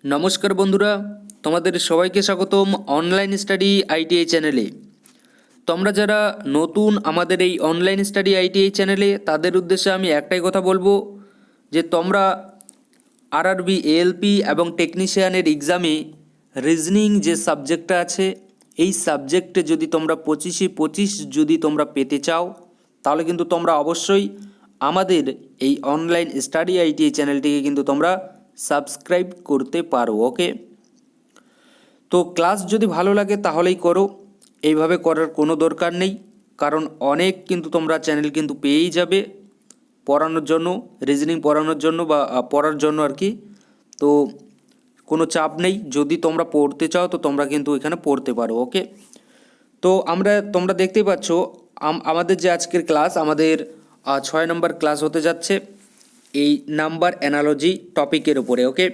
নমস্কার বন্ধুরা, তোমাদের সবাইকে স্বাগতম অনলাইন স্টাডি আইটিআই চ্যানেলে। তোমরা যারা নতুন আমাদের এই অনলাইন স্টাডি আইটিআই চ্যানেলে, তাদের উদ্দেশ্যে আমি একটাই কথা বলবো যে তোমরা আরআরবি এএলপি এবং টেকনিশিয়ানের এক্সামে রিজনিং যে সাবজেক্টটা আছে, এই সাবজেক্টে যদি তোমরা 25 যদি তোমরা পেতে চাও, তাহলে কিন্তু তোমরা অবশ্যই আমাদের এই অনলাইন স্টাডি আইটিআই চ্যানেলটিকে কিন্তু তোমরা সাবস্ক্রাইব করতে পারো। ওকে, তো ক্লাস যদি ভালো লাগে তাহলেই করো, এইভাবে করার কোনো দরকার নেই, কারণ অনেক কিন্তু তোমরা চ্যানেল কিন্তু পেয়েই যাবে পড়ানোর জন্য, রিজনিং পড়ানোর জন্য বা পড়ার জন্য আর কি। তো কোনো চাপ নেই, যদি তোমরা পড়তে চাও তো তোমরা কিন্তু এখানে পড়তে পারো। ওকে, তো তোমরা দেখতেই পাচ্ছ আমাদের যে আজকের ক্লাস, আমাদের 6 নম্বর ক্লাস হতে যাচ্ছে এই নাম্বার অ্যানালজি টপিকের উপরে। ওকে,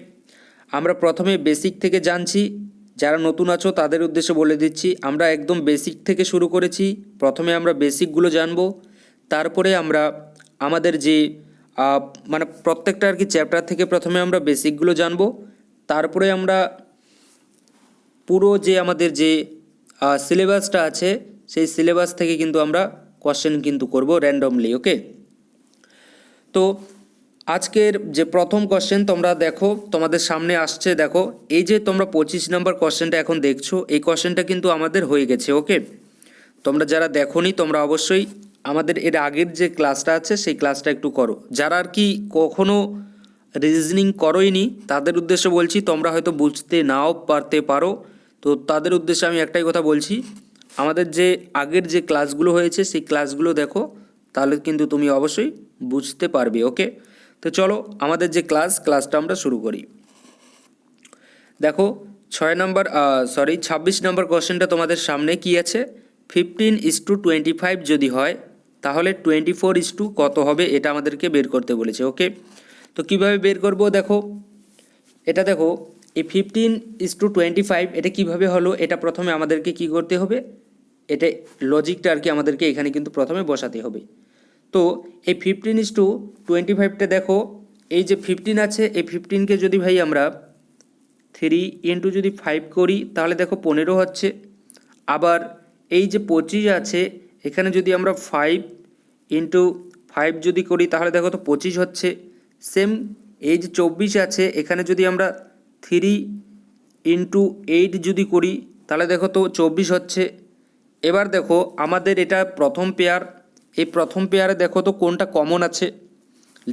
আমরা প্রথমে বেসিক থেকে জানছি, যারা নতুন আছো তাদের উদ্দেশ্যে বলে দিচ্ছি, আমরা একদম বেসিক থেকে শুরু করেছি। প্রথমে আমরা বেসিকগুলো জানবো, তারপরে আমরা আমাদের যে মানে প্রত্যেকটা আর কি চ্যাপ্টার থেকে প্রথমে আমরা বেসিকগুলো জানবো, তারপরে আমরা পুরো যে আমাদের যে সিলেবাসটা আছে সেই সিলেবাস থেকে কিন্তু আমরা কোশ্চেন কিন্তু করব র্যান্ডমলি। ওকে, তো আজকের যে প্রথম কোশ্চেন তোমরা দেখো, তোমাদের সামনে আসছে, দেখো এই যে তোমরা 25 নম্বর কোশ্চেনটা এখন দেখছো, এই কোশ্চেনটা কিন্তু আমাদের হয়ে গেছে। ওকে, তোমরা যারা দেখোনি তোমরা অবশ্যই আমাদের এর আগের যে ক্লাসটা আছে সেই ক্লাসটা একটু করো। যারা আর কি কখনো রিজনিং করোইনি তাদের উদ্দেশ্যে বলছি, তোমরা হয়তো বুঝতে নাও পারতে পারো, তো তাদের উদ্দেশ্যে আমি একটাই কথা বলছি, আমাদের যে আগের যে ক্লাসগুলো হয়েছে সেই ক্লাসগুলো দেখো, তাহলে কিন্তু তুমি অবশ্যই বুঝতে পারবে। ওকে, তো চলো আমাদের যে ক্লাসটা আমরা শুরু করি। দেখো 26 নম্বর কোশ্চেনটা তোমাদের সামনে কি আছে, 15:25 যদি হয় তাহলে 24 কত হবে, এটা আমাদেরকে বের করতে বলেছে। ওকে, তো কিভাবে বের করব, দেখো এটা দেখো এই 15:25 এটা কিভাবে হলো, এটা প্রথমে আমাদেরকে কি করতে হবে, এটা লজিকটা আর কি আমাদেরকে এখানে কিন্তু প্রথমে বসাতে হবে। তো এই 15:25টা দেখো, এই যে 15 আছে, এই 15কে যদি ভাই আমরা 3 ইন্টু যদি 5 করি তাহলে দেখো 15 হচ্ছে। আবার এই যে 25 আছে, এখানে যদি আমরা 5 ইন্টু 5 যদি করি তাহলে দেখো তো 25 হচ্ছে। সেম এই যে 24 আছে, এখানে যদি আমরা 3 ইন্টু 8 যদি করি তাহলে দেখো তো 24 হচ্ছে। এবার দেখো আমাদের এটা প্রথম পেয়ার, এই প্রথম পেয়ারে দেখো তো কোনটা কমন আছে,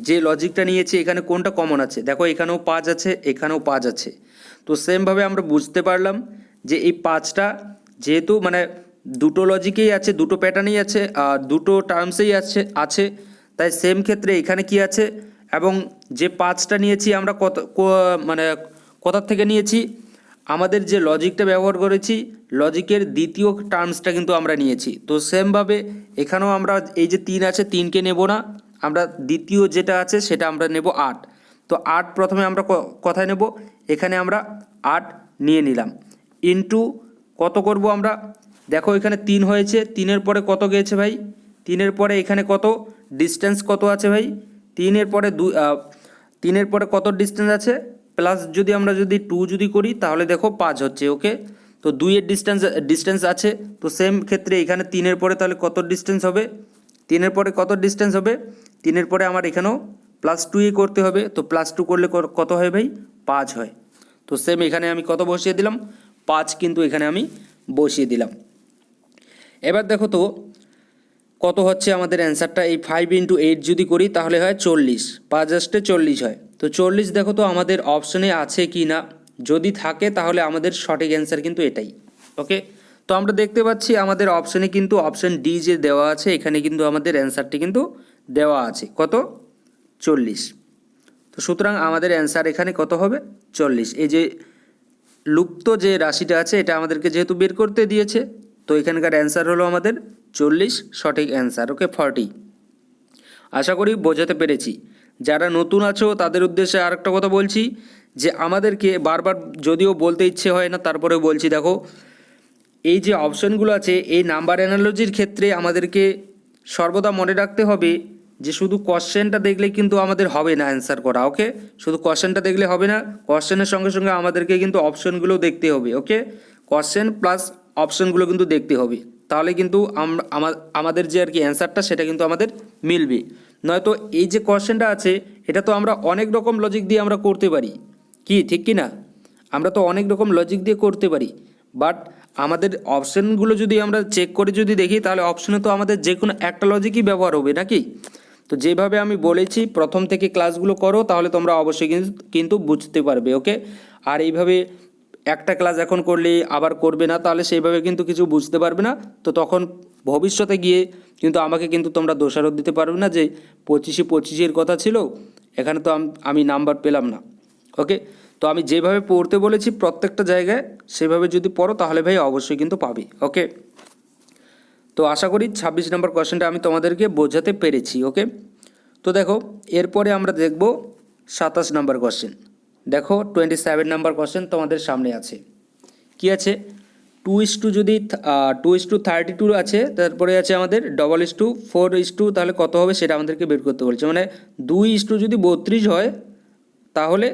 যে লজিকটা নিয়েছি এখানে কোনটা কমন আছে, দেখো এখানেও 5 আছে, এখানেও 5 আছে। তো সেমভাবে আমরা বুঝতে পারলাম যে এই 5টা যেহেতু মানে দুটো লজিকেই আছে, দুটো প্যাটার্নেই আছে, আর দুটো টার্মসেই আছে, তাই সেম ক্ষেত্রে এখানে কি আছে, এবং যে 5টা নিয়েছি আমরা মানে কোথার থেকে নিয়েছি, আমাদের যে লজিকটা ব্যবহার করেছি লজিকের দ্বিতীয় টার্মসটা কিন্তু আমরা নিয়েছি। তো সেমভাবে এখানেও আমরা এই যে 3 আছে, 3কে নেব না, আমরা দ্বিতীয় যেটা আছে সেটা আমরা নেব 8। তো 8 প্রথমে আমরা কথায় নেব, এখানে আমরা 8 নিয়ে নিলাম, ইনটু কত করব আমরা, দেখো এখানে 3 হয়েছে, 3-এর পরে কত গিয়েছে ভাই, 3-এর পরে এখানে কত ডিস্টেন্স কত আছে ভাই, 3-এর পরে 3-এর পরে কত ডিস্টেন্স আছে, প্লাস যদি আমরা যদি 2 যদি করি তাহলে দেখো 5 হচ্ছে। ওকে, তো 2-এর ডিস্টেন্স আছে, তো সেম ক্ষেত্রে এখানে 3-এর পরে তাহলে কত ডিস্টেন্স হবে, 3-এর পরে কত ডিস্টেন্স হবে, 3-এর পরে আমার এখানেও +2 করতে হবে, তো +2 করলে কত হয় ভাই, 5 হয়। তো সেম এখানে আমি কত বসিয়ে দিলাম, 5 কিন্তু এখানে আমি বসিয়ে দিলাম। এবার দেখো তো কত হচ্ছে আমাদের অ্যান্সারটা, এই 5 ইন্টু 8 যদি করি তাহলে হয় 40, 5 আসতে 40 হয়। তো 40 দেখো তো আমাদের অপশনে আছে কি না, যদি থাকে তাহলে আমাদের সঠিক অ্যান্সার কিন্তু এটাই। ওকে, তো আমরা দেখতে পাচ্ছি আমাদের অপশনে কিন্তু অপশন ডি যে দেওয়া আছে, এখানে কিন্তু আমাদের অ্যান্সারটি কিন্তু দেওয়া আছে কত, 40। তো সুতরাং আমাদের অ্যান্সার এখানে কত হবে, 40। এই যে লুপ্ত যে রাশিটা আছে এটা আমাদেরকে যেহেতু বের করতে দিয়েছে, তো এখানকার অ্যান্সার হলো আমাদের 40 সঠিক অ্যান্সার। ওকে, 40। আশা করি বোঝাতে পেরেছি। যারা নতুন আছো তাদের উদ্দেশ্যে আরেকটা কথা বলছি, যে আমাদেরকে বারবার যদিও বলতে ইচ্ছে হয় না তারপরেও বলছি, দেখো এই যে অপশনগুলো আছে এই নাম্বার অ্যানালজির ক্ষেত্রে আমাদেরকে সর্বদা মনে রাখতে হবে যে শুধু কোশ্চেনটা দেখলে কিন্তু আমাদের হবে না অ্যান্সার করা। ওকে, শুধু কোশ্চেনটা দেখলে হবে না, কোশ্চেনের সঙ্গে সঙ্গে আমাদেরকে কিন্তু অপশনগুলোও দেখতে হবে। ওকে, কোশ্চেন প্লাস অপশনগুলো কিন্তু দেখতে হবে, তাহলে কিন্তু আমাদের যে আর কি অ্যান্সারটা সেটা কিন্তু আমাদের মিলবে। নয়তো এই যে কোশ্চেনটা আছে এটা তো আমরা অনেক রকম লজিক দিয়ে আমরা করতে পারি, কি ঠিক কি না? আমরা তো অনেক রকম লজিক দিয়ে করতে পারি, বাট আমাদের অপশানগুলো যদি আমরা চেক করে যদি দেখি তাহলে অপশানে তো আমাদের যে কোনো একটা লজিকই ব্যবহার হবে নাকি। তো যেভাবে আমি বলেছি প্রথম থেকে ক্লাসগুলো করো, তাহলে তোমরা অবশ্যই কিন্তু বুঝতে পারবে। ওকে, আর এইভাবে একটা ক্লাস এখন করলে আবার করবে না, তাহলে সেইভাবে কিন্তু কিছু বুঝতে পারবে না। তো তখন ভবিষ্যতে গিয়ে কিন্তু আমাকে কিন্তু তোমরা দোষারোপ দিতে পারবে না যে 25-এর কথা ছিল, এখানে তো আমি নাম্বার পেলাম না। ওকে, তো আমি যেভাবে পড়তে বলেছি প্রত্যেকটা জায়গায় সেভাবে যদি পড়ো তাহলে ভাই অবশ্যই কিন্তু পাবে। ওকে, তো আশা করি 26 নম্বর কোয়েশ্চেনটা আমি তোমাদেরকে বোঝাতে পেরেছি। ওকে, তো দেখো এরপরে আমরা দেখব 27 নম্বর কোয়েশ্চেন। দেখো 27 নম্বর কোয়েশ্চেন তোমাদের সামনে আছে, কি আছে? 2:2 যদি 2:32 আছে, তারপরে আছে আমাদের 4:4, তাহলে কত হবে সেটা আমাদেরকে বের করতে বলছে। মানে 2:2 যদি 32 হয় তাহলে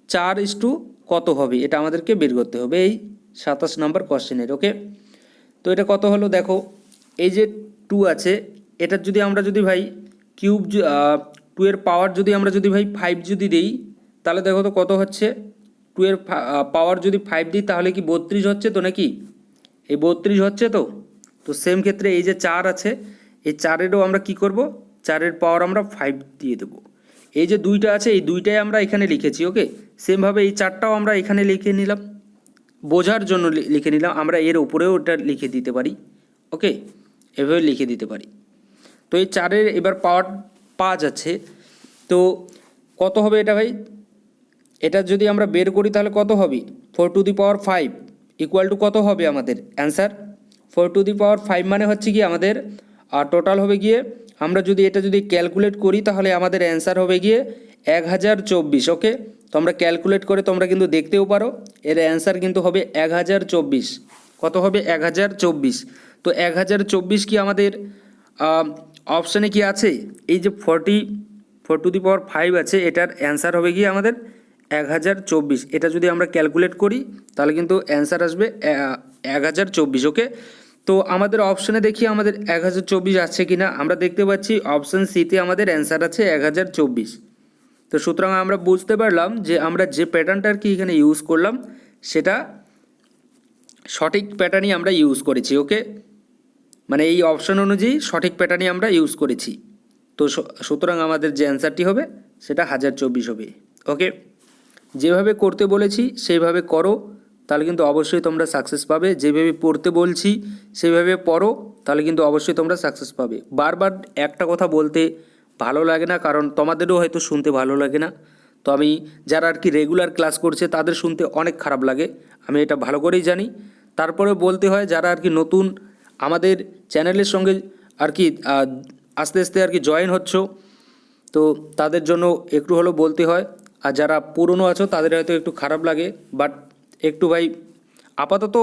4:2 কত হবে এটা আমাদেরকে বের করতে হবে এই 27 নম্বর কোয়েশ্চেনের। ওকে, তো এটা কত হলো দেখো, এই যে 2 আছে এটার যদি আমরা যদি ভাই কিউব 2 এর পাওয়ার যদি আমরা যদি ভাই 5 যদি দিই, তাহলে দেখো তো কত হচ্ছে। 2 এর পাওয়ার যদি 5 দিই তাহলে কি 32 হচ্ছে তো নাকি? এই 32 হচ্ছে তো। তো সেম ক্ষেত্রে এই যে 4 আছে, এই 4-এরও আমরা কি করব, 4-এর পাওয়ার আমরা 5 দিয়ে দেবো। এই যে 2টা আছে এই 2টাই আমরা এখানে লিখেছি। ওকে, সেমভাবে এই 4টাও আমরা এখানে লিখে নিলাম, বোঝার জন্য লিখে নিলাম। আমরা এর উপরেও এটা লিখে দিতে পারি। ওকে, এভাবে লিখে দিতে পারি। তো এই 4-এর এবার পাওয়ার 5 আছে, তো কত হবে এটা ভাই? এটা যদি আমরা বের করি তাহলে কত হবে? 4⁵ ইকুয়াল টু কত হবে আমাদের অ্যান্সার? 4⁵ মানে হচ্ছে কি আমাদের টোটাল হবে গিয়ে, আমরা যদি এটা যদি ক্যালকুলেট করি তাহলে আমাদের অ্যান্সার হবে গিয়ে 1024। ওকে, তো আমরা ক্যালকুলেট করে তোমরা কিন্তু দেখতেও পারো, এর অ্যান্সার কিন্তু হবে 1024। কত হবে? 1024। তো 1024 কি আমাদের অপশানে কি আছে? এই যে 4⁵ আছে, এটার অ্যান্সার হবে গিয়ে আমাদের 1024। এটা যদি আমরা ক্যালকুলেট করি তাহলে কিন্তু অ্যান্সার আসবে 1024। ওকে, তো আমাদের অপশানে দেখি আমাদের 1024 আছে কি না। আমরা দেখতে পাচ্ছি অপশান সিতে আমাদের অ্যান্সার আছে 1024। তো সুতরাং আমরা বুঝতে পারলাম যে আমরা যে প্যাটার্নটা আর কি এখানে ইউজ করলাম সেটা সঠিক প্যাটার্নই আমরা ইউজ করেছি। ওকে, মানে এই অপশান অনুযায়ী সঠিক প্যাটার্নই আমরা ইউজ করেছি। তো সুতরাং আমাদের যে অ্যান্সারটি হবে সেটা 1024 হবে। ওকে, যেভাবে করতে বলেছি সেইভাবে করো, তাহলে কিন্তু অবশ্যই তোমরা সাকসেস পাবে। যেভাবে পড়তে বলছি সেভাবে পড়ো, তাহলে কিন্তু অবশ্যই তোমরা সাকসেস পাবে। বারবার একটা কথা বলতে ভালো লাগে না, কারণ তোমাদেরও হয়তো শুনতে ভালো লাগে না। তো আমি যারা আর কি রেগুলার ক্লাস করছে তাদের শুনতে অনেক খারাপ লাগে, আমি এটা ভালো করেই জানি। তারপরে বলতে হয় যারা আর কি নতুন আমাদের চ্যানেলের সঙ্গে আর কি আস্তে আস্তে আর কি জয়েন হচ্ছ, তো তাদের জন্য একটু হলেও বলতে হয়। আর যারা পুরনো আছো তাদের হয়তো একটু খারাপ লাগে, বাট একটু ভাই আপাতত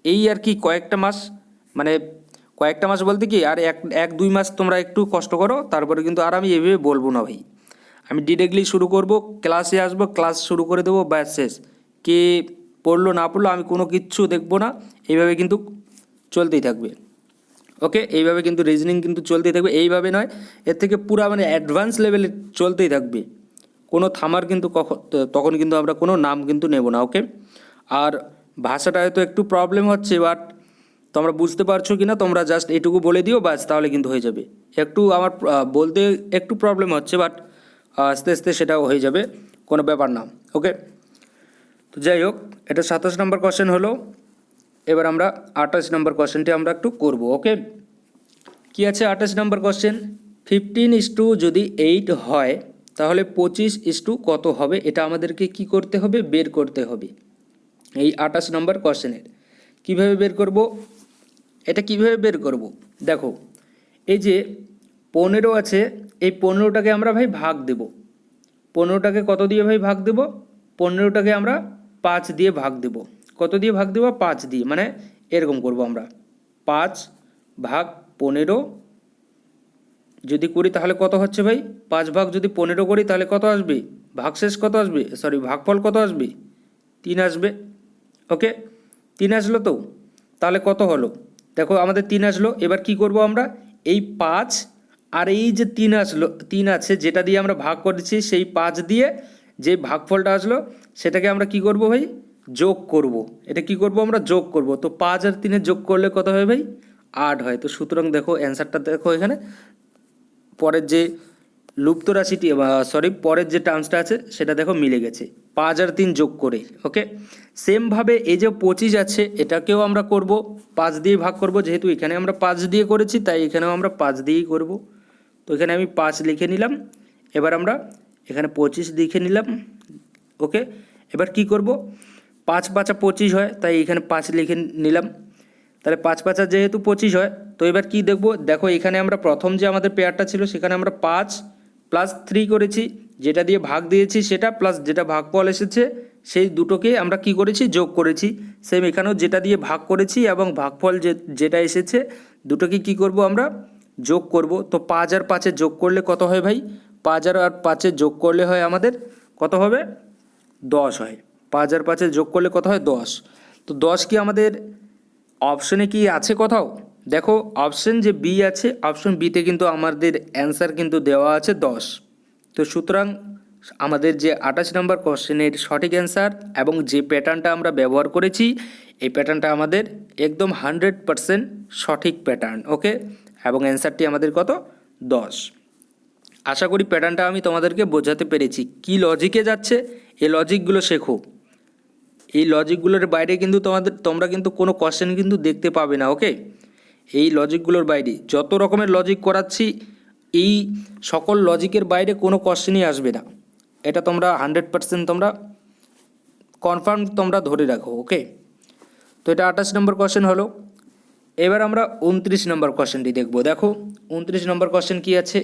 এই আর কি কয়েকটা মাস, মানে কয়েকটা মাস বলতে কি আর 1-2 মাস তোমরা একটু কষ্ট করো, তারপরে কিন্তু আর আমি এভাবে বলবো না ভাই। আমি ডিরেক্টলি শুরু করব, ক্লাসে আসবো, ক্লাস শুরু করে দেবো, ব্যাস শেষ। কে পড়লো না পড়লো আমি কোনো কিচ্ছু দেখবো না, এইভাবে কিন্তু চলতেই থাকবে। ওকে, এইভাবে কিন্তু রিজনিং কিন্তু চলতেই থাকবে, এইভাবে নয়, এর থেকে পুরো মানে অ্যাডভান্স লেভেলে চলতেই থাকবে। কোনো থামার কিন্তু তখন কিন্তু আমরা কোনো নাম কিন্তু নেব না। ওকে, আর ভাষাটা হয়তো একটু প্রবলেম হচ্ছে, বাট তোমরা বুঝতে পারছো কি না তোমরা জাস্ট এটুকু বলে দিও, বাস তাহলে কিন্তু হয়ে যাবে। একটু আমার বলতে একটু প্রবলেম হচ্ছে, বাট আস্তে আস্তে সেটাও হয়ে যাবে, কোনো ব্যাপার না। ওকে, তো যাই হোক, এটা 27 নম্বর কোয়েশ্চেন হলো। এবার আমরা 28 নম্বর কোয়েশ্চেনটি আমরা একটু করব। ওকে, কি আছে 28 নম্বর কোয়েশ্চেন? 15:2 যদি 8 হয় তাহলে 25:2 কত হবে, এটা আমাদেরকে কি করতে হবে? বের করতে হবে। এই 28 নম্বর কোয়েশ্চেনের কীভাবে বের করব? এটা কিভাবে বের করব? দেখো, এই যে 15 আছে, এই 15টাকে আমরা ভাই ভাগ দেব। 15টাকে কত দিয়ে ভাই ভাগ দেব? 15টাকে আমরা 5 দিয়ে ভাগ দেব। কত দিয়ে ভাগ দেব? 5 দিয়ে। মানে এরকম করব আমরা, 5 ভাগ 15 যদি করি তাহলে কত হচ্ছে ভাই, 5 ভাগ যদি 15 করি তাহলে কত আসবে, ভাগশেষ কত আসবে, সরি ভাগফল কত আসবে, 3 আসবে। ওকে, 3 আসলো তো, তাহলে কত হলো, দেখো আমাদের 3 আসলো। এবার কি করব আমরা, এই 5 আর এই যে 3 আসলো, 3 আছে যেটা দিয়ে আমরা ভাগ করেছি, সেই 5 দিয়ে যে ভাগফলটা আসলো সেটাকে আমরা কি করব ভাই, যোগ করব। এটা কি করব আমরা, যোগ করব। তো 5 আর 3 যোগ করলে কত হয় ভাই, 8 হয়। তো সুতরাং দেখো অ্যান্সারটা দেখো এখানে পরের যে লুপ্ত রাশিটি বা সরি পরের যে টার্মসটা আছে সেটা দেখো মিলে গেছে 5 আর 3 যোগ করে। ওকে, সেমভাবে এই যে 25 আছে এটাকেও আমরা করব 5 দিয়ে ভাগ করব, যেহেতু এখানে আমরা 5 দিয়ে করেছি তাই এখানেও আমরা 5 দিয়েই করব। তো এখানে আমি 5 লিখে নিলাম। এবার আমরা এখানে 25 লিখে নিলাম। ওকে, এবার কি করব, 5 5 25 হয় তাই এখানে 5 লিখে নিলাম। তাহলে 5 5 যেহেতু 25 হয়, তো এবার কি দেখব, দেখো এখানে আমরা প্রথম যে আমাদের পেয়ারটা ছিল সেখানে আমরা 5 প্লাস 3 করেছি, যেটা দিয়ে ভাগ দিয়েছি সেটা প্লাস যেটা ভাগফল এসেছে সেই দুটোকে আমরা কি করেছি, যোগ করেছি। সেম এখানেও যেটা দিয়ে ভাগ করেছি এবং ভাগফল যেটা এসেছে দুটোকে কি করব আমরা, যোগ করব। তো 5 আর 5 যোগ করলে কত হয় ভাই, 5 আর 5 যোগ করলে হয় আমাদের কত হবে, 10 হয়। 5 আর 5 যোগ করলে কত হয়, 10। তো 10 কি আমাদের অপশনে কি আছে কোথাও, দেখো অপশন যে বি আছে, অপশন বিতে কিন্তু আমাদের অ্যান্সার কিন্তু দেওয়া আছে 10। তো সুতরাং আমাদের যে 28 নম্বর কোশ্চেনের সঠিক অ্যান্সার এবং যে প্যাটার্নটা আমরা ব্যবহার করেছি এই প্যাটার্নটা আমাদের একদম 100% সঠিক প্যাটার্ন। ওকে, এবং অ্যান্সারটি আমাদের কত, 10। আশা করি প্যাটার্নটা আমি তোমাদেরকে বোঝাতে পেরেছি। কি লজিকে যাচ্ছে এই লজিকগুলো শেখো। এই লজিকগুলোর বাইরে কিন্তু তোমরা কিন্তু কোনো কোশ্চেন কিন্তু দেখতে পাবে না। ওকে, এই লজিকগুলোর বাইরে যত রকমের লজিক করাচ্ছি এই সকল লজিকের বাইরে কোনো কোশ্চেনই আসবে না। এটা তোমরা 100% তোমরা কনফার্ম তোমরা ধরে রাখো। ওকে, তো এটা 28 নম্বর কোশ্চেন হলো। এবার আমরা 29 নম্বর কোশ্চেনটি দেখব। দেখো 29 নম্বর কোশ্চেন কি আছে,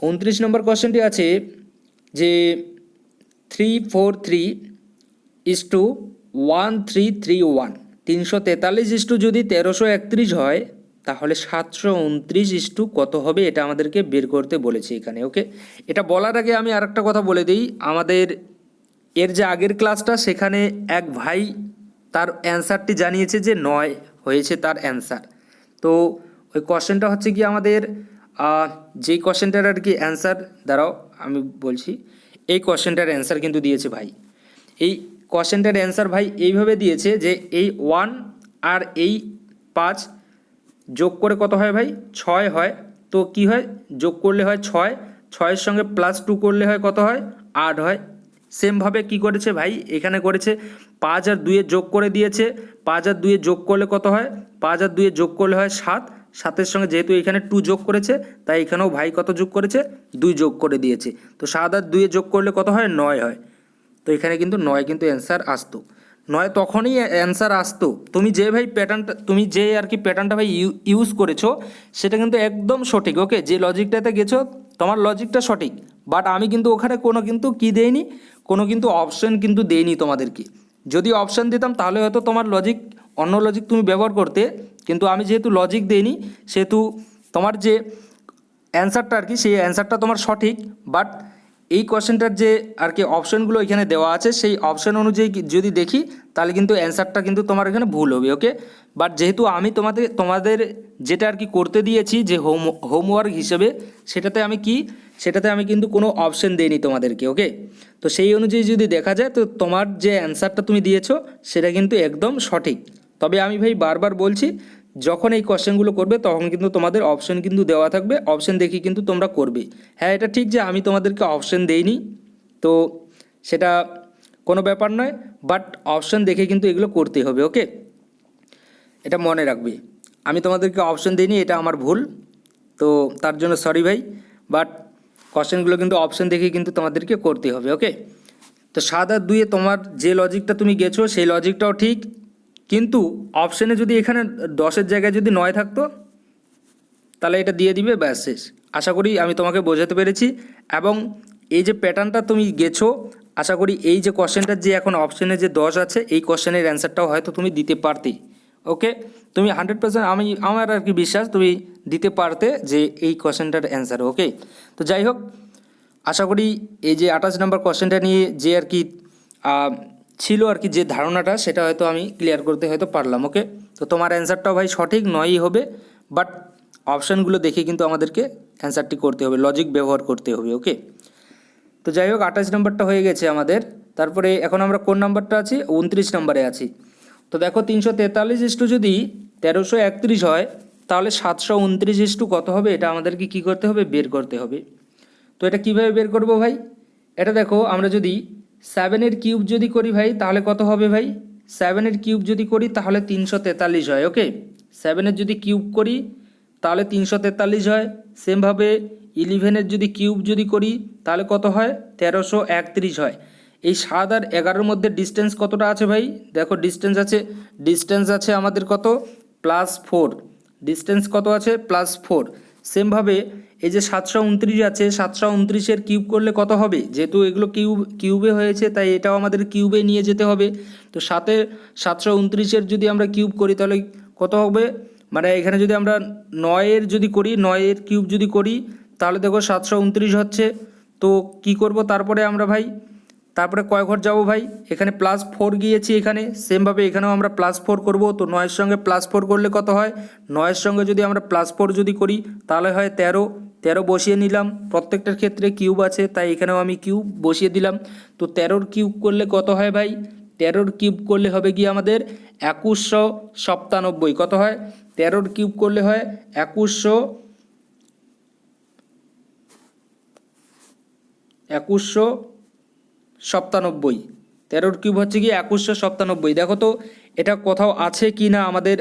29 নম্বর কোশ্চেনটি আছে যে 343:1331, 343 যদি 1331 হয় তাহলে 729 কত হবে, এটা আমাদেরকে বের করতে বলেছে এখানে। ওকে, এটা বলার আগে আমি আরেকটা কথা বলে দিই, আমাদের এর যে আগের ক্লাসটা সেখানে এক ভাই তার অ্যান্সারটি জানিয়েছে যে 9 হয়েছে তার অ্যান্সার। তো ওই কোশ্চেনটা হচ্ছে কি আমাদের যেই কোশ্চেনটার আর কি অ্যান্সার, দাঁড়াও আমি বলছি, এই কোশ্চেনটার অ্যান্সার কিন্তু দিয়েছে ভাই। এই কোশ্চেনটার অ্যান্সার ভাই এইভাবে দিয়েছে যে এই 1 আর এই 5 যোগ করে কত হয় ভাই, 6 হয়। তো কি হয়, যোগ করলে হয় 6, 6-এর সঙ্গে +2 করলে হয় কত হয়, 8 হয়। সেমভাবে কি করেছে ভাই, এখানে করেছে 5 আর 2 যোগ করে দিয়েছে। 5 আর 2 যোগ করলে কত হয়, 5 আর 2 যোগ করলে হয় 7, 7-এর সঙ্গে যেহেতু এখানে 2 যোগ করেছে তাই এখানেও ভাই কত যোগ করেছে, 2 যোগ করে দিয়েছে। তো 7 আর 2 যোগ করলে কত হয়, 9 হয়। তো এখানে কিন্তু 9 কিন্তু অ্যান্সার আসতো। 9 তখনই অ্যান্সার আসতো তুমি যে ভাই প্যাটার্নটা, তুমি যে আর কি প্যাটার্নটা ভাই ইউজ করেছো সেটা কিন্তু একদম সঠিক। ওকে, যে লজিকটাতে গেছো তোমার লজিকটা সঠিক, বাট আমি কিন্তু ওখানে কোনো কিন্তু কি দেইনি, কোনো কিন্তু অপশন কিন্তু দেইনি তোমাদেরকে। যদি অপশন দিতাম তাহলে হয়তো তোমার লজিক, অন্য লজিক তুমি ব্যবহার করতে, কিন্তু আমি যেহেতু লজিক দেইনি সেহেতু তোমার যে অ্যান্সারটা আর কি সেই অ্যান্সারটা তোমার সঠিক। বাট এই কোশ্চেনটার যে আর কি অপশনগুলো এখানে দেওয়া আছে সেই অপশন অনুযায়ী যদি দেখি তাহলে কিন্তু অ্যান্সারটা কিন্তু তোমার এখানে ভুল হবে। ওকে, বাট যেহেতু আমি তোমাদের যেটা আর কি করতে দিয়েছি যে হোমওয়ার্ক হিসেবে সেটাতে আমি কিন্তু কোনো অপশন দেইনি তোমাদেরকে। ওকে, তো সেই অনুযায়ী যদি দেখা যায় তো তোমার যে অ্যান্সারটা তুমি দিয়েছো সেটা কিন্তু একদম সঠিক। তবে আমি ভাই বারবার বলছি যখন এই কোশ্চেনগুলো করবে তখন কিন্তু তোমাদের অপশন কিন্তু দেওয়া থাকবে, অপশন দেখে কিন্তু তোমরা করবে। হ্যাঁ, এটা ঠিক যে আমি তোমাদেরকে অপশন দেইনি, তো সেটা কোনো ব্যাপার নয়, বাট অপশন দেখে কিন্তু এগুলো করতে হবে। ওকে, এটা মনে রাখবে, আমি তোমাদেরকে অপশন দিইনি, এটা আমার ভুল, তো তার জন্য সরি ভাই। বাট কোশ্চেনগুলো কিন্তু অপশন দেখে কিন্তু তোমাদেরকে করতে হবে। ওকে, তো 7 আর 2 তোমার যে লজিকটা তুমি গেছো সেই লজিকটাও ঠিক, কিন্তু অপশানে যদি এখানে 10-এর জায়গায় যদি 9 থাকতো তাহলে এটা দিয়ে দিবে, ব্যাস শেষ। আশা করি আমি তোমাকে বোঝাতে পেরেছি। এবং এই যে প্যাটার্নটা তুমি গেছো আশা করি এই যে কোশ্চেনটার যে এখন অপশানে যে 10 আছে এই কোশ্চেনের অ্যান্সারটাও হয়তো তুমি দিতে পারতে। ওকে, তুমি 100% আমার আর কি বিশ্বাস তুমি দিতে পারতে যে এই কোশ্চেনটার অ্যান্সার। ওকে, তো যাই হোক, আশা করি এই যে 28 নম্বর কোশ্চেনটা নিয়ে যে আর কি ছিল আর কি যে ধারণাটা, সেটা হয়তো আমি ক্লিয়ার করতে হয়তো পারলাম। ওকে, তো তোমার অ্যান্সারটাও ভাই সঠিক নয়ই হবে, বাট অপশানগুলো দেখে কিন্তু আমাদেরকে অ্যান্সারটি করতে হবে, লজিক ব্যবহার করতে হবে। ওকে, তো যাই হোক 28 নম্বরটা হয়ে গেছে আমাদের। তারপরে এখন আমরা কোন নাম্বারটা আছি? 29 নম্বরে আছি। তো দেখো 343 ইস্টু যদি 1331 হয়, তাহলে 729 ইস্টু কত হবে, এটা আমাদেরকে কি করতে হবে? বের করতে হবে। তো এটা কিভাবে বের করব ভাই? এটা দেখো, আমরা যদি 7-এর কিউব যদি করি ভাই, তাহলে কত হবে ভাই? 7-এর কিউব যদি করি তাহলে 343 হয়। ওকে, 7-এর যদি কিউব করি তাহলে 343 হয়। সেমভাবে 11-এর যদি কিউব যদি করি তাহলে কত হয়? 1331 হয়। এই 7 আর 11-এর মধ্যে ডিস্টেন্স কতটা আছে ভাই? দেখো ডিস্টেন্স আছে আমাদের কত? +4। ডিস্টেন্স কত আছে? +4। সেমভাবে এই যে 729 আছে, 729-এর কিউব করলে কত হবে? যেহেতু এগুলো কিউবে হয়েছে, তাই এটাও আমাদের কিউবে নিয়ে যেতে হবে। তো 729-এর যদি আমরা কিউব করি তাহলে কত হবে? মানে এখানে যদি আমরা 9-এর যদি করি, 9-এর কিউব যদি করি তাহলে দেখো 729 হচ্ছে। তো কি করব তারপরে আমরা ভাই? তারপরে কয় ঘর যাব ভাই? এখানে +4 গিয়েছি, এখানে সেমভাবে এখানেও আমরা +4 করব। তো 9-এর সঙ্গে +4 করলে কত হয়? 9-এর সঙ্গে যদি আমরা +4 যদি করি তাহলে হয় 13 বসিয়ে নিলাম। প্রত্যেকটার ক্ষেত্রে কিউব আছে, তাই এখানেও আমি কিউব বসিয়ে দিলাম। তো 13-র কিউব করলে কত হয় ভাই? 13-র কিউব করলে হবে কি আমাদের 2197। কত হয়? 13-র কিউব করলে হয় 2197। 13-র কিউব হচ্ছে কি 2197। দেখো তো এটা কোথাও আছে কি না আমাদের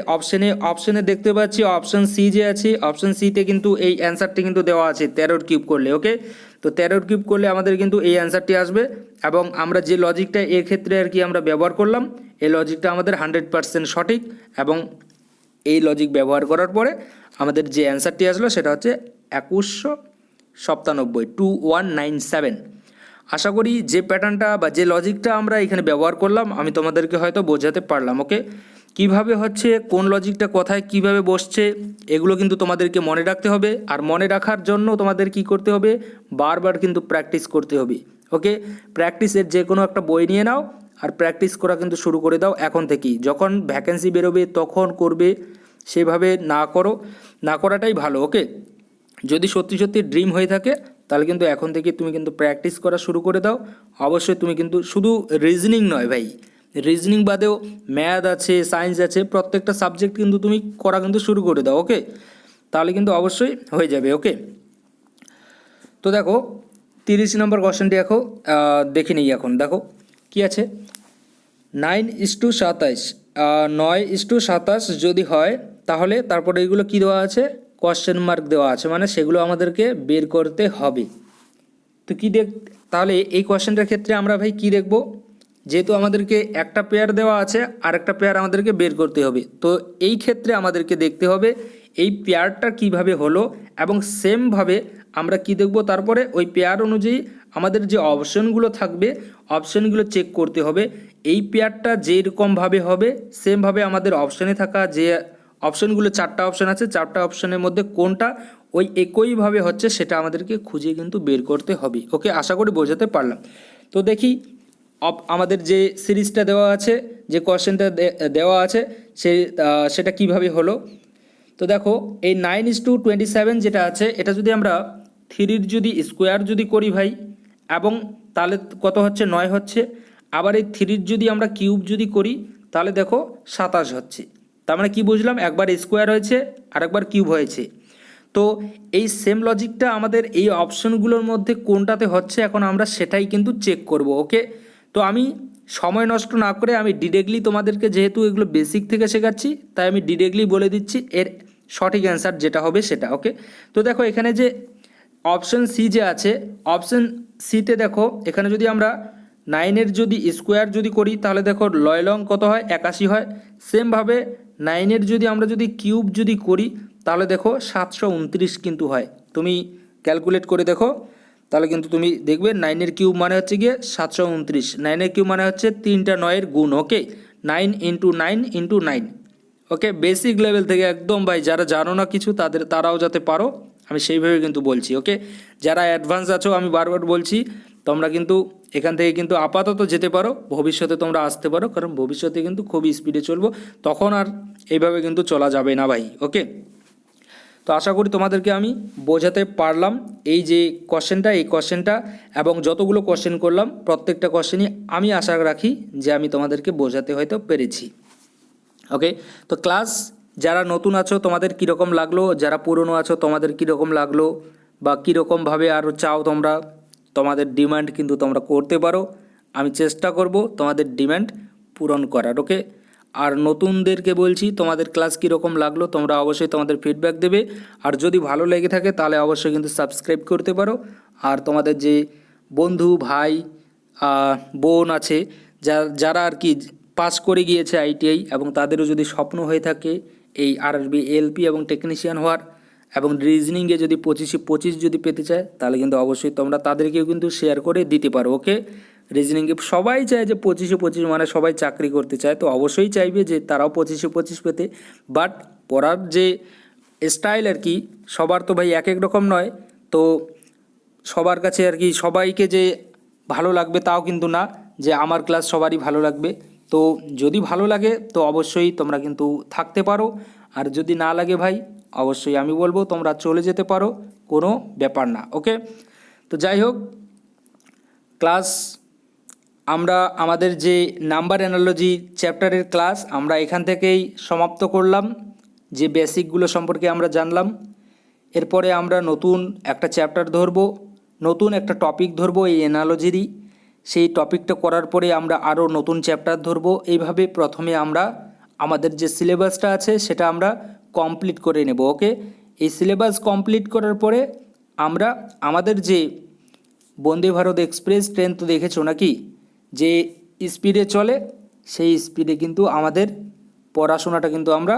অপশনে দেখতে পাচ্ছি অপশন সি যে আছে, অপশন সিতে কিন্তু এই অ্যান্সারটি কিন্তু দেওয়া আছে 13-র কিউব করলে। ওকে, তো 13-র কিউব করলে আমাদের কিন্তু এই অ্যান্সারটি আসবে। এবং আমরা যে লজিকটা এর ক্ষেত্রে আর কি আমরা ব্যবহার করলাম, এই লজিকটা আমাদের 100% সঠিক। এবং এই লজিক ব্যবহার করার পরে আমাদের যে অ্যান্সারটি আসলো সেটা হচ্ছে 2197। আশা করি যে প্যাটার্নটা বা যে লজিকটা আমরা এখানে ব্যবহার করলাম আমি তোমাদেরকে হয়তো বোঝাতে পারলাম। ওকে, কিভাবে হচ্ছে, কোন লজিকটা কোথায় কিভাবে বসছে, এগুলো কিন্তু তোমাদেরকে মনে রাখতে হবে। আর মনে রাখার জন্য তোমাদের কি করতে হবে? বারবার কিন্তু প্র্যাকটিস করতে হবে। ওকে, প্র্যাকটিসের যে কোনো একটা বই নিয়ে নাও আর প্র্যাকটিস করা কিন্তু শুরু করে দাও এখন থেকেই। যখন ভ্যাকেন্সি বেরোবে তখন করবে, সেভাবে না করাটাই ভালো। ওকে, যদি সত্যি সত্যি ড্রিম হয়ে থাকে তাহলে কিন্তু এখন থেকে তুমি কিন্তু প্র্যাকটিস করা শুরু করে দাও। অবশ্যই তুমি কিন্তু শুধু রিজনিং নয় ভাই, রিজনিং বাদেও ম্যাথ আছে, সায়েন্স আছে, প্রত্যেকটা সাবজেক্ট কিন্তু তুমি করা কিন্তু শুরু করে দাও। ওকে, তাহলে কিন্তু অবশ্যই হয়ে যাবে। ওকে, তো দেখো 30 নম্বর কোশ্চেনটি দেখে নিই। এখন দেখো কি আছে, 9:27, 9:27 যদি হয় তাহলে তারপরে এগুলো কি দেওয়া আছে? কোশ্চেন মার্ক দেওয়া আছে, মানে সেগুলো আমাদেরকে বের করতে হবে। তো তাহলে এই কোশ্চেনটার ক্ষেত্রে আমরা ভাই কি দেখব? যেহেতু আমাদেরকে একটা পেয়ার দেওয়া আছে আর একটা পেয়ার আমাদেরকে বের করতে হবে, তো এই ক্ষেত্রে আমাদেরকে দেখতে হবে এই পেয়ারটা কিভাবে হলো। এবং সেমভাবে আমরা কি দেখব? তারপরে ওই পেয়ার অনুযায়ী আমাদের যে অপশনগুলো থাকবে, অপশনগুলো চেক করতে হবে। এই পেয়ারটা যেরকমভাবে হবে সেমভাবে আমাদের অপশানে থাকা যে অপশনগুলো, 4টা অপশান আছে, 4টা অপশানের মধ্যে কোনটা ওই একইভাবে হচ্ছে সেটা আমাদেরকে খুঁজে কিন্তু বের করতে হবে। ওকে, আশা করি বোঝাতে পারলাম। তো দেখি আমাদের যে সিরিজটা দেওয়া আছে, যে কোশ্চেনটা দেওয়া আছে সেটা কিভাবে হলো। তো দেখো এই 9:27 যেটা আছে, এটা যদি আমরা 3-র যদি স্কোয়ার যদি করি ভাই, এবং তাহলে কত হচ্ছে? 9 হচ্ছে। আবার এই 3-র যদি আমরা কিউব যদি করি তাহলে দেখো 27 হচ্ছে। তার মানে কি বুঝলাম? একবার স্কোয়ার হয়েছে আর একবার কিউব হয়েছে। তো এই সেম লজিকটা আমাদের এই অপশনগুলোর মধ্যে কোনটাতে হচ্ছে এখন আমরা সেটাই কিন্তু চেক করব। ওকে, তো আমি সময় নষ্ট না করে আমি ডিরেক্টলি তোমাদেরকে, যেহেতু এগুলো বেসিক থেকে শেখাচ্ছি, তাই আমি ডিরেক্টলি বলে দিচ্ছি এর সঠিক অ্যান্সার যেটা হবে সেটা। ওকে, তো দেখো এখানে যে অপশন সি যে আছে, অপশন সিতে দেখো এখানে যদি আমরা 9-এর যদি স্কোয়ার যদি করি তাহলে দেখো 9 কত হয়? 81 হয়। সেমভাবে 9-এর যদি আমরা যদি কিউব যদি করি তাহলে দেখো 729 কিন্তু হয়। তুমি ক্যালকুলেট করে দেখো, তাহলে কিন্তু তুমি দেখবে 9-এর কিউব মানে হচ্ছে গিয়ে 729, 9-এর কিউব মানে হচ্ছে 3টা 9-এর গুণ। ওকে, 9 × 9 × 9। ওকে, বেসিক লেভেল থেকে একদম ভাই, যারা জানো না কিছু তারাও যাতে পারো, আমি সেইভাবে কিন্তু বলছি। ওকে, যারা অ্যাডভান্স আছো আমি বারবার বলছি তোমরা কিন্তু এখান থেকে কিন্তু আপাতত যেতে পারো, ভবিষ্যতে তোমরা আসতে পারো, কারণ ভবিষ্যতে কিন্তু খুবই স্পিডে চলবো, তখন আর এইভাবে কিন্তু চলা যাবে না ভাই। ওকে, তো আশা করি তোমাদেরকে আমি বোঝাতে পারলাম। এই যে কোশ্চেনটা এবং যতগুলো কোশ্চেন করলাম প্রত্যেকটা কোশ্চেনই আমি আশা রাখি যে আমি তোমাদেরকে বোঝাতে হয়তো পেরেছি। ওকে, তো ক্লাস যারা নতুন আছো তোমাদের কীরকম লাগলো, যারা পুরনো আছো তোমাদের কীরকম লাগলো, বা কীরকমভাবে আরও চাও তোমরা, তোমাদের ডিমান্ড কিন্তু তোমরা করতে পারো, আমি চেষ্টা করব তোমাদের ডিমান্ড পূরণ করার। ওকে, আর নতুনদেরকে বলছি তোমাদের ক্লাস কীরকম লাগলো তোমরা অবশ্যই তোমাদের ফিডব্যাক দেবে, আর যদি ভালো লেগে থাকে তাহলে অবশ্যই কিন্তু সাবস্ক্রাইব করতে পারো। আর তোমাদের যে বন্ধু ভাই বোন আছে যারা আর কি পাস করে গিয়েছে আইটিআই, এবং তাদেরও যদি স্বপ্ন হয়ে থাকে এই আরআরবি এলপি এবং টেকনিশিয়ান হওয়ার, এবং রিজনিংয়ে যদি 25 যদি পেতে চায়, তাহলে কিন্তু অবশ্যই তোমরা তাদেরকেও কিন্তু শেয়ার করে দিতে পারো। ওকে, রিজনিংয়ে সবাই চায় যে 25 মানে সবাই চাকরি করতে চায়, তো অবশ্যই চাইবে যে তারাও 25 পেতে, বাট পড়ার যে স্টাইল আর কি সবার তো ভাই এক এক রকম নয়, তো সবার কাছে আর কি সবাইকে যে ভালো লাগবে তাও কিন্তু না যে আমার ক্লাস সবারই ভালো লাগবে। তো যদি ভালো লাগে তো অবশ্যই তোমরা কিন্তু থাকতে পারো, আর যদি না লাগে ভাই অবশ্যই আমি বলবো তোমরা চলে যেতে পারো, কোনো ব্যাপার না। ওকে, তো যাই হোক, ক্লাস আমরা আমাদের যে নাম্বার অ্যানালজি চ্যাপ্টারের ক্লাস আমরা এখান থেকেই সমাপ্ত করলাম। যে বেসিকগুলো সম্পর্কে আমরা জানলাম, এরপরে আমরা নতুন একটা চ্যাপ্টার ধরবো, নতুন একটা টপিক ধরবো এই অ্যানালজিরই। সেই টপিকটা করার পরে আমরা আরও নতুন চ্যাপ্টার ধরবো। এইভাবে প্রথমে আমরা আমাদের যে সিলেবাসটা আছে সেটা আমরা কমপ্লিট করে নেব। ওকে, এই সিলেবাস কমপ্লিট করার পরে আমরা আমাদের যে বন্দে ভারত এক্সপ্রেস ট্রেন তো দেখেছো নাকি, যে স্পিডে চলে সেই স্পিডে কিন্তু আমাদের পড়াশোনাটা কিন্তু আমরা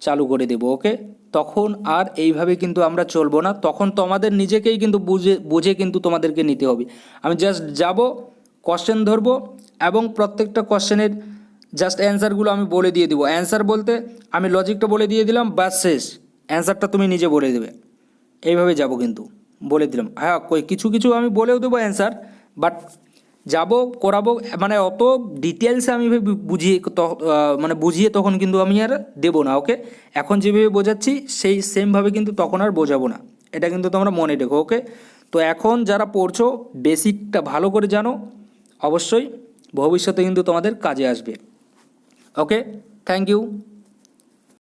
চালু করে দেব। ওকে, তখন আর এইভাবে কিন্তু আমরা চলবো না, তখন তোমাদের নিজেকেই কিন্তু বুঝে কিন্তু তোমাদেরকে নিতে হবে। আমি জাস্ট যাব, কোশ্চেন ধরবো, এবং প্রত্যেকটা কোশ্চেনের জাস্ট অ্যান্সারগুলো আমি বলে দিয়ে দেবো। অ্যান্সার বলতে আমি লজিকটা বলে দিয়ে দিলাম, বাস শেষ, অ্যান্সারটা তুমি নিজে বলে দেবে। এইভাবে যাব কিন্তু, বলে দিলাম। হ্যাঁ, কিছু কিছু আমি বলেও দেবো অ্যান্সার, বাট যাব করাবো, মানে অত ডিটেলসে আমি বুঝিয়ে তখন কিন্তু আমি আর দেবো না। ওকে, এখন যেভাবে বোঝাচ্ছি সেই সেমভাবে কিন্তু তখন আর বোঝাবো না, এটা কিন্তু তোমরা মনে রেখো। ওকে, তো এখন যারা পড়ছো বেসিকটা ভালো করে জানো, অবশ্যই ভবিষ্যতে কিন্তু তোমাদের কাজে আসবে। ওকে, থ্যাংক ইউ।